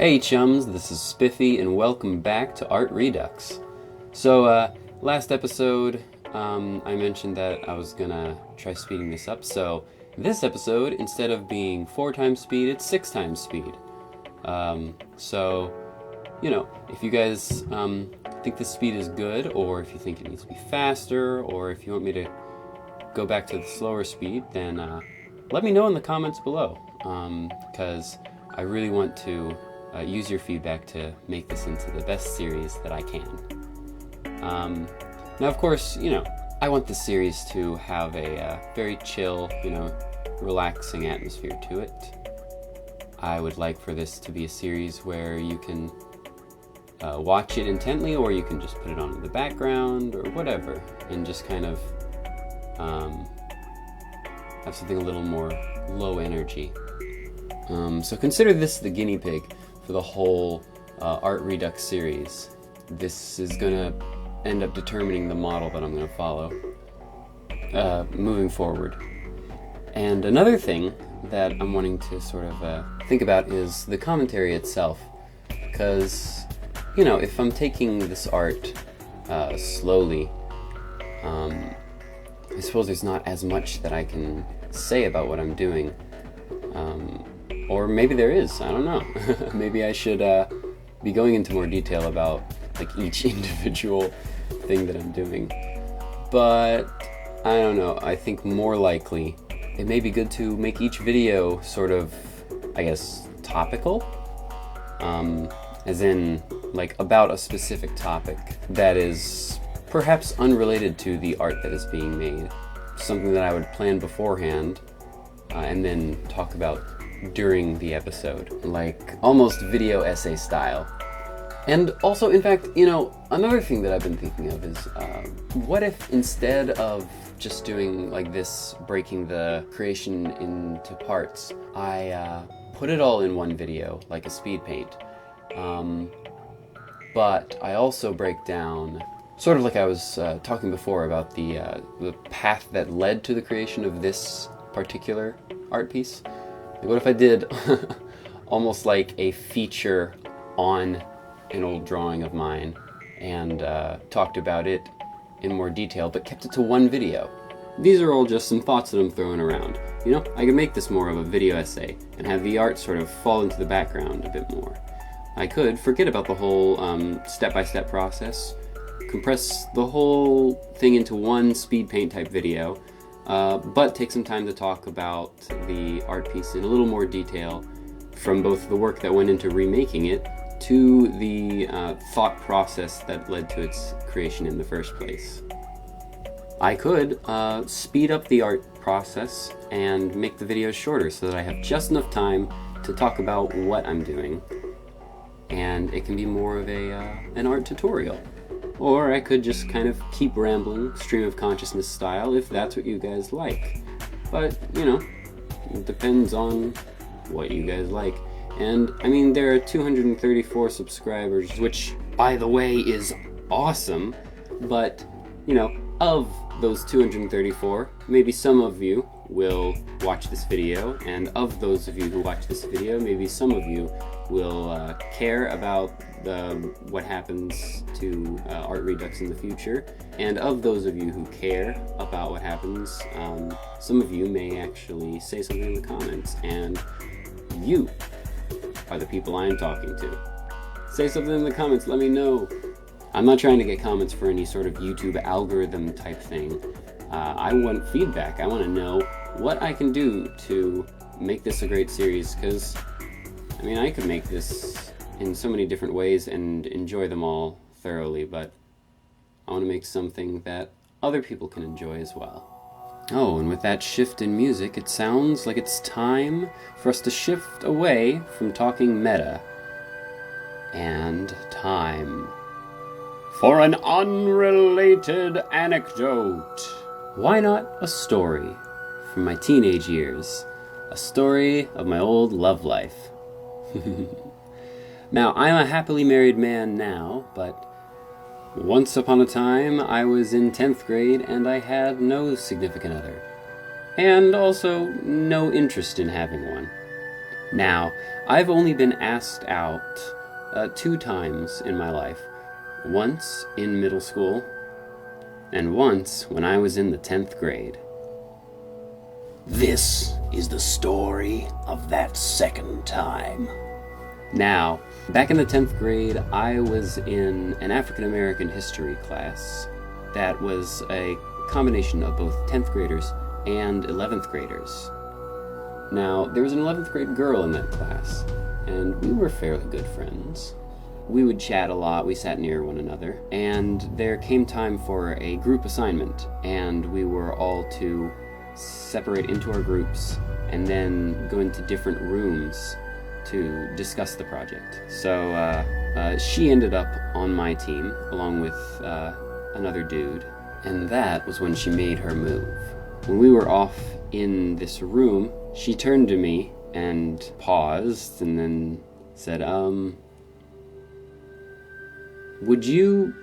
Hey chums, this is Spiffy and welcome back to Art Redux. So last episode I mentioned that I was gonna try speeding this up, so this episode, instead of being 4 times speed, it's 6 times speed. So, you know, if you guys think this speed is good, or if you think it needs to be faster, or if you want me to go back to the slower speed, then let me know in the comments below, because I really want to use your feedback to make this into the best series that I can. Now, of course, you know, I want this series to have a very chill, you know, relaxing atmosphere to it. I would like for this to be a series where you can watch it intently, or you can just put it on in the background, or whatever, and just kind of have something a little more low energy. So consider this the guinea pig for the whole Art Redux series. This is gonna end up determining the model that I'm gonna follow moving forward. And another thing that I'm wanting to sort of think about is the commentary itself, because, you know, if I'm taking this art slowly, I suppose there's not as much that I can say about what I'm doing. Or maybe there is, I don't know. Maybe I should be going into more detail about like each individual thing that I'm doing. But I don't know, I think more likely it may be good to make each video sort of, I guess, topical. As in, like, about a specific topic that is perhaps unrelated to the art that is being made. Something that I would plan beforehand and then talk about during the episode, like almost video essay style. And also, in fact, you know, another thing that I've been thinking of is what if instead of just doing like this, breaking the creation into parts, I put it all in one video, like a speed paint, but I also break down, sort of like I was talking before about the path that led to the creation of this particular art piece. What if I did almost like a feature on an old drawing of mine and talked about it in more detail, but kept it to one video? These are all just some thoughts that I'm throwing around. You know, I could make this more of a video essay and have the art sort of fall into the background a bit more. I could forget about the whole step-by-step process, compress the whole thing into one speed paint type video, but take some time to talk about the art piece in a little more detail, from both the work that went into remaking it to the thought process that led to its creation in the first place. I could speed up the art process and make the videos shorter so that I have just enough time to talk about what I'm doing, and it can be more of an art tutorial. Or I could just kind of keep rambling, stream of consciousness style, if that's what you guys like. But, you know, it depends on what you guys like. And, I mean, there are 234 subscribers, which, by the way, is awesome. But, you know, of those 234, maybe some of you will watch this video, and of those of you who watch this video, maybe some of you will care about what happens to Art Redux in the future, and of those of you who care about what happens, some of you may actually say something in the comments, and you are the people I'm talking to. Say something in the comments, let me know. I'm not trying to get comments for any sort of YouTube algorithm type thing. I want feedback. I want to know what I can do to make this a great series, because I mean, I could make this in so many different ways and enjoy them all thoroughly, but I want to make something that other people can enjoy as well. Oh, and with that shift in music, it sounds like it's time for us to shift away from talking meta, and time for an unrelated anecdote. Why not a story from my teenage years? A story of my old love life. Now, I'm a happily married man now, but once upon a time I was in 10th grade and I had no significant other, and also no interest in having one. Now, I've only been asked out 2 times in my life. Once in middle school, and once when I was in the 10th grade. This is the story of that second time. Now, back in the 10th grade, I was in an African American history class that was a combination of both 10th graders and 11th graders. Now, there was an 11th grade girl in that class, and we were fairly good friends. We would chat a lot, we sat near one another, and there came time for a group assignment, and we were all to separate into our groups and then go into different rooms to discuss the project. So she ended up on my team along with another dude, and that was when she made her move. When we were off in this room, she turned to me and paused and then said, would you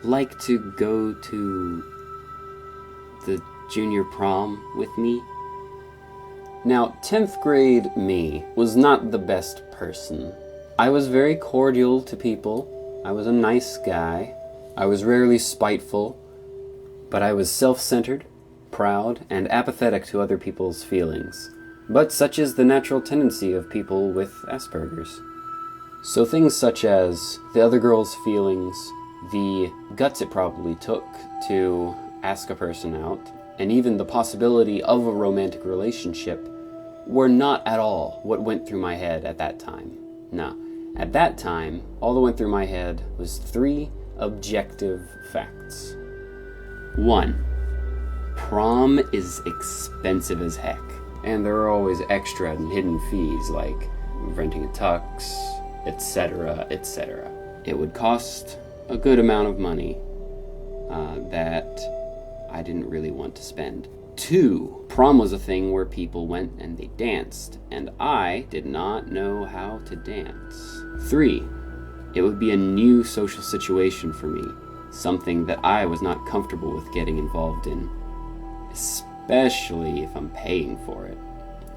like to go to the junior prom with me? Now, 10th grade me was not the best person. I was very cordial to people. I was a nice guy. I was rarely spiteful, but I was self-centered, proud, and apathetic to other people's feelings. But such is the natural tendency of people with Asperger's. So things such as the other girl's feelings, the guts it probably took to ask a person out, and even the possibility of a romantic relationship were not at all what went through my head at that time. No, at that time, all that went through my head was 3 objective facts. 1, prom is expensive as heck, and there are always extra and hidden fees like renting a tux, etc., etc. It would cost a good amount of money that I didn't really want to spend. 2, prom was a thing where people went and they danced, and I did not know how to dance. 3, it would be a new social situation for me, something that I was not comfortable with getting involved in, especially if I'm paying for it.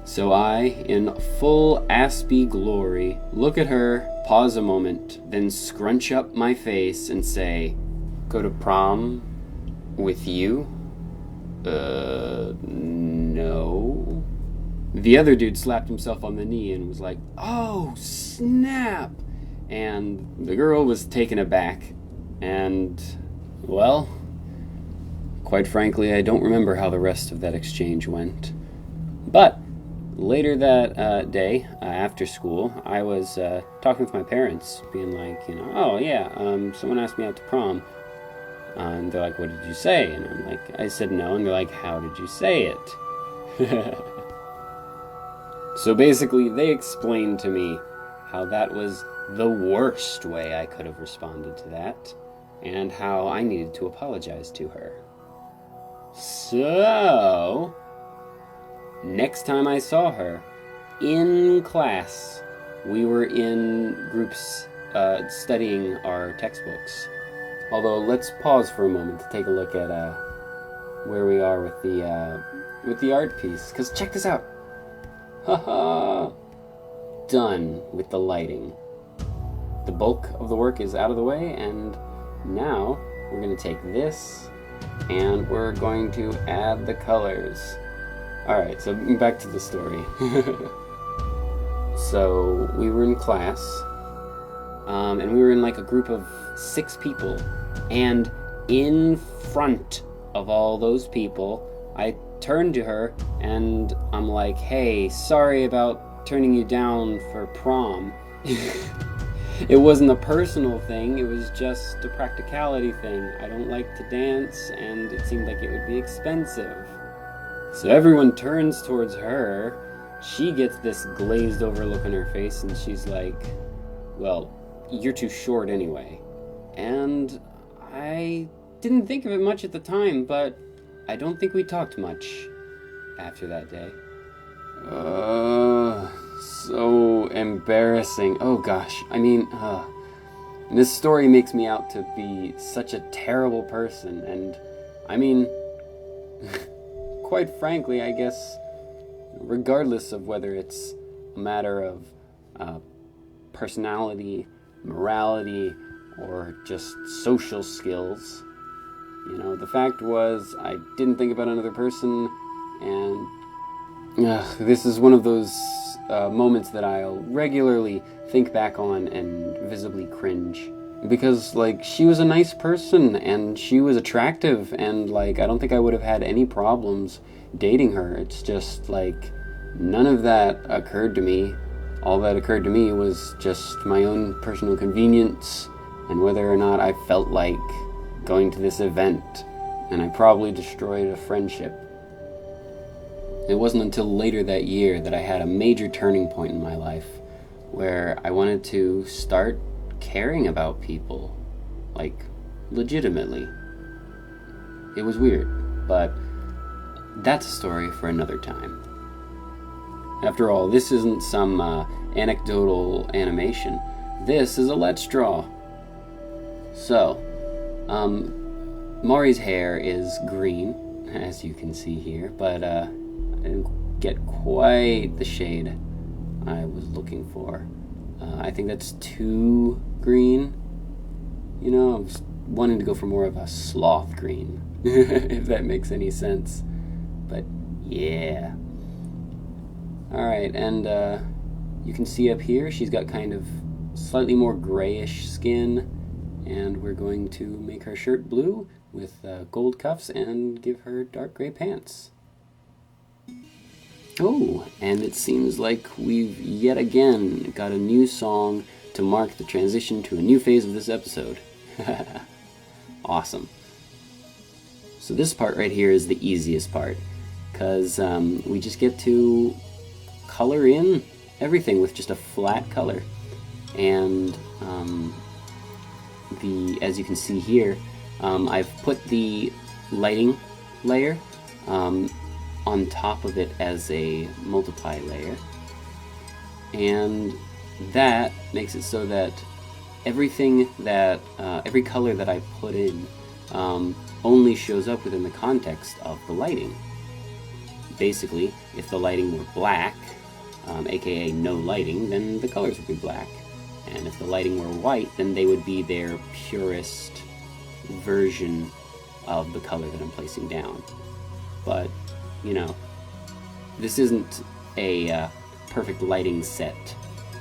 So I, in full Aspie glory, look at her, pause a moment, then scrunch up my face and say, go to prom with you? No. The other dude slapped himself on the knee and was like, oh, snap! And the girl was taken aback, and, well, quite frankly, I don't remember how the rest of that exchange went. But later that day, after school, I was talking with my parents, being like, oh yeah, someone asked me out to prom. And they're like, what did you say? And I'm like, I said no. And they're like, how did you say it? So basically, they explained to me how that was the worst way I could have responded to that, and how I needed to apologize to her. So next time I saw her, in class, we were in groups studying our textbooks. Although, let's pause for a moment to take a look at where we are with the art piece. Because check this out. Haha! Done with the lighting. The bulk of the work is out of the way, and now we're going to take this and we're going to add the colors. Alright, so back to the story. So we were in class, and we were in like a group of 6 people, and in front of all those people, I turned to her and I'm like, hey, sorry about turning you down for prom. It wasn't a personal thing, it was just a practicality thing. I don't like to dance, and it seemed like it would be expensive. So everyone turns towards her. She gets this glazed over look on her face, and she's like, well, you're too short anyway. And I didn't think of it much at the time, but I don't think we talked much after that day. So embarrassing. Oh gosh, I mean, this story makes me out to be such a terrible person, and I mean, quite frankly, I guess, regardless of whether it's matter of personality, morality, or just social skills. You know, the fact was, I didn't think about another person, and this is one of those moments that I'll regularly think back on and visibly cringe. Because, like, she was a nice person, and she was attractive, and, like, I don't think I would have had any problems dating her. It's just, like, none of that occurred to me. All that occurred to me was just my own personal convenience, and whether or not I felt like going to this event, and I probably destroyed a friendship. It wasn't until later that year that I had a major turning point in my life, where I wanted to start caring about people, like, legitimately. It was weird, but that's a story for another time. After all, this isn't some anecdotal animation. This is a Let's Draw. So, Mauri's hair is green, as you can see here, but I didn't get quite the shade I was looking for. I think that's too green. You know, I was wanting to go for more of a sloth green, if that makes any sense. But yeah. Alright, and you can see up here she's got kind of slightly more grayish skin, and we're going to make her shirt blue with gold cuffs and give her dark gray pants. Oh, and it seems like we've yet again got a new song to mark the transition to a new phase of this episode. Awesome. So this part right here is the easiest part, because we just get to color in everything with just a flat color. And as you can see here, I've put the lighting layer on top of it as a multiply layer, and that makes it so that everything that every color that I put in only shows up within the context of the lighting. Basically, if the lighting were black, aka no lighting, then the colors would be black, and if the lighting were white, then they would be their purest version of the color that I'm placing down. But you know, this isn't a perfect lighting set.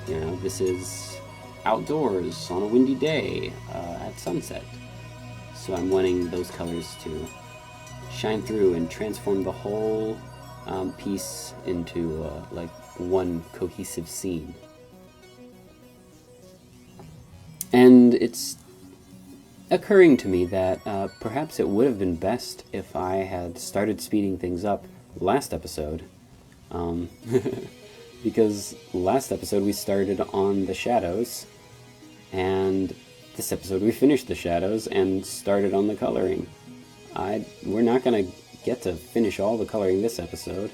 You know, this is outdoors on a windy day at sunset. So I'm wanting those colors to shine through and transform the whole piece into like one cohesive scene. And it's occurring to me that perhaps it would have been best if I had started speeding things up last episode, because last episode we started on the shadows, and this episode we finished the shadows and started on the coloring. We're not going to get to finish all the coloring this episode.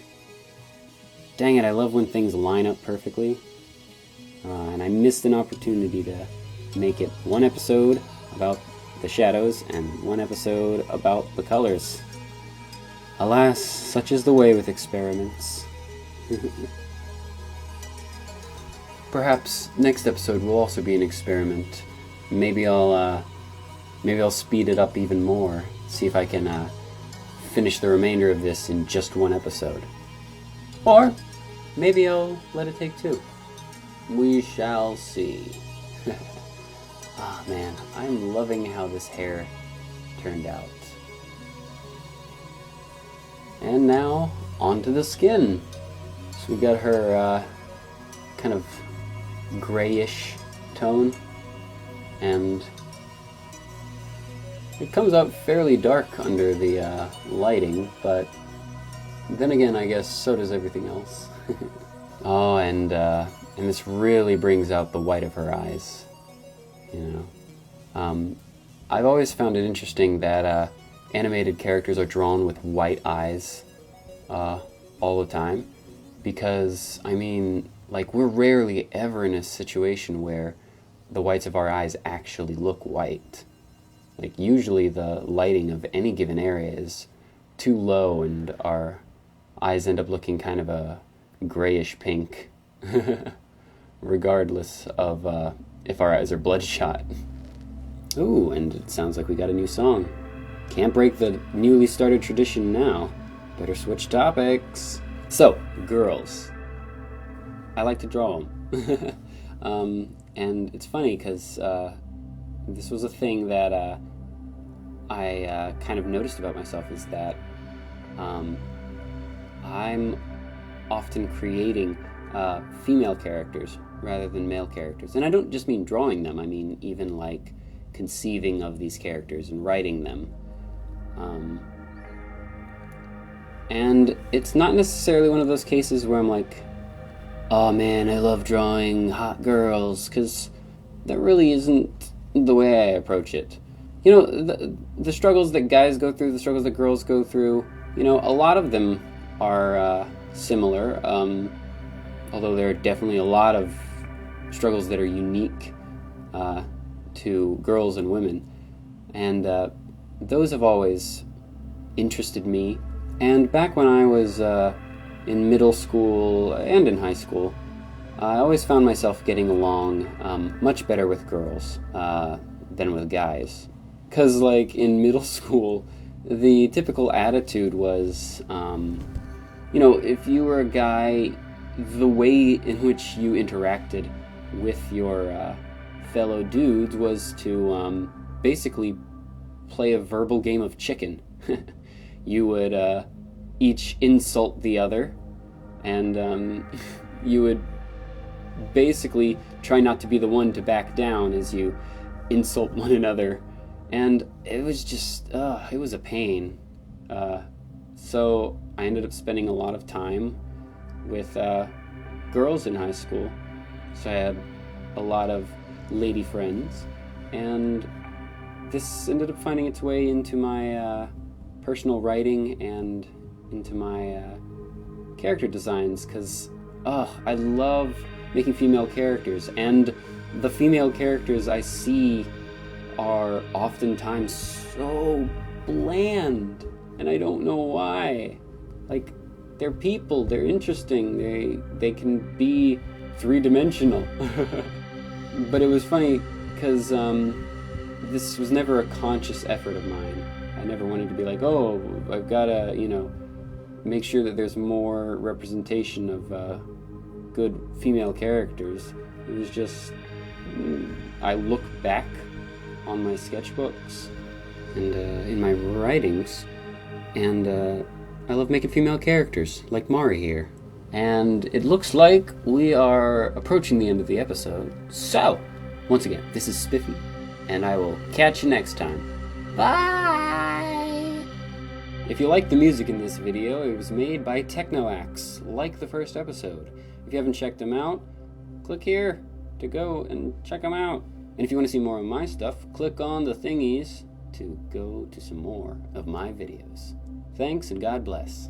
Dang it, I love when things line up perfectly, and I missed an opportunity to make it one episode about the shadows and one episode about the colors. Alas, such is the way with experiments. Perhaps next episode will also be an experiment. Maybe I'll speed it up even more, see if I can finish the remainder of this in just one episode. Or maybe I'll let it take two. We shall see. Ah, man, I'm loving how this hair turned out. And now, onto the skin. So we got her kind of grayish tone, and it comes out fairly dark under the lighting, but then again, I guess so does everything else. Oh, and this really brings out the white of her eyes. You know, I've always found it interesting that animated characters are drawn with white eyes all the time, because, I mean, like, we're rarely ever in a situation where the whites of our eyes actually look white. Like, usually the lighting of any given area is too low and our eyes end up looking kind of a grayish pink. regardless of if our eyes are bloodshot. Ooh, and it sounds like we got a new song. Can't break the newly started tradition now. Better switch topics. So, girls. I like to draw them. And it's funny because this was a thing that I kind of noticed about myself, is that I'm often creating female characters rather than male characters. And I don't just mean drawing them, I mean even like conceiving of these characters and writing them. And it's not necessarily one of those cases where I'm like, oh man, I love drawing hot girls, because that really isn't the way I approach it. You know, the struggles that guys go through, the struggles that girls go through, you know, a lot of them are similar, although there are definitely a lot of struggles that are unique to girls and women. And those have always interested me. And back when I was in middle school and in high school, I always found myself getting along much better with girls than with guys. Because, like, in middle school, the typical attitude was, you know, if you were a guy, the way in which you interacted with your fellow dudes was to basically play a verbal game of chicken. You would each insult the other, and you would basically try not to be the one to back down as you insult one another. And it was just, it was a pain. So I ended up spending a lot of time with girls in high school. So I had a lot of lady friends, and this ended up finding its way into my personal writing and into my character designs, because I love making female characters, and the female characters I see are oftentimes so bland, and I don't know why. Like, they're people, they're interesting, they can be three-dimensional. But it was funny because this was never a conscious effort of mine. I never wanted to be like, oh, I've got to, you know, make sure that there's more representation of good female characters. It was just, I look back on my sketchbooks and in my writings, and I love making female characters, like Mauri here. And it looks like we are approaching the end of the episode. So, once again, this is Spiffy, and I will catch you next time. Bye! If you like the music in this video, it was made by TeknoAXE, like the first episode. If you haven't checked them out, click here to go and check them out. And if you want to see more of my stuff, click on the thingies to go to some more of my videos. Thanks, and God bless.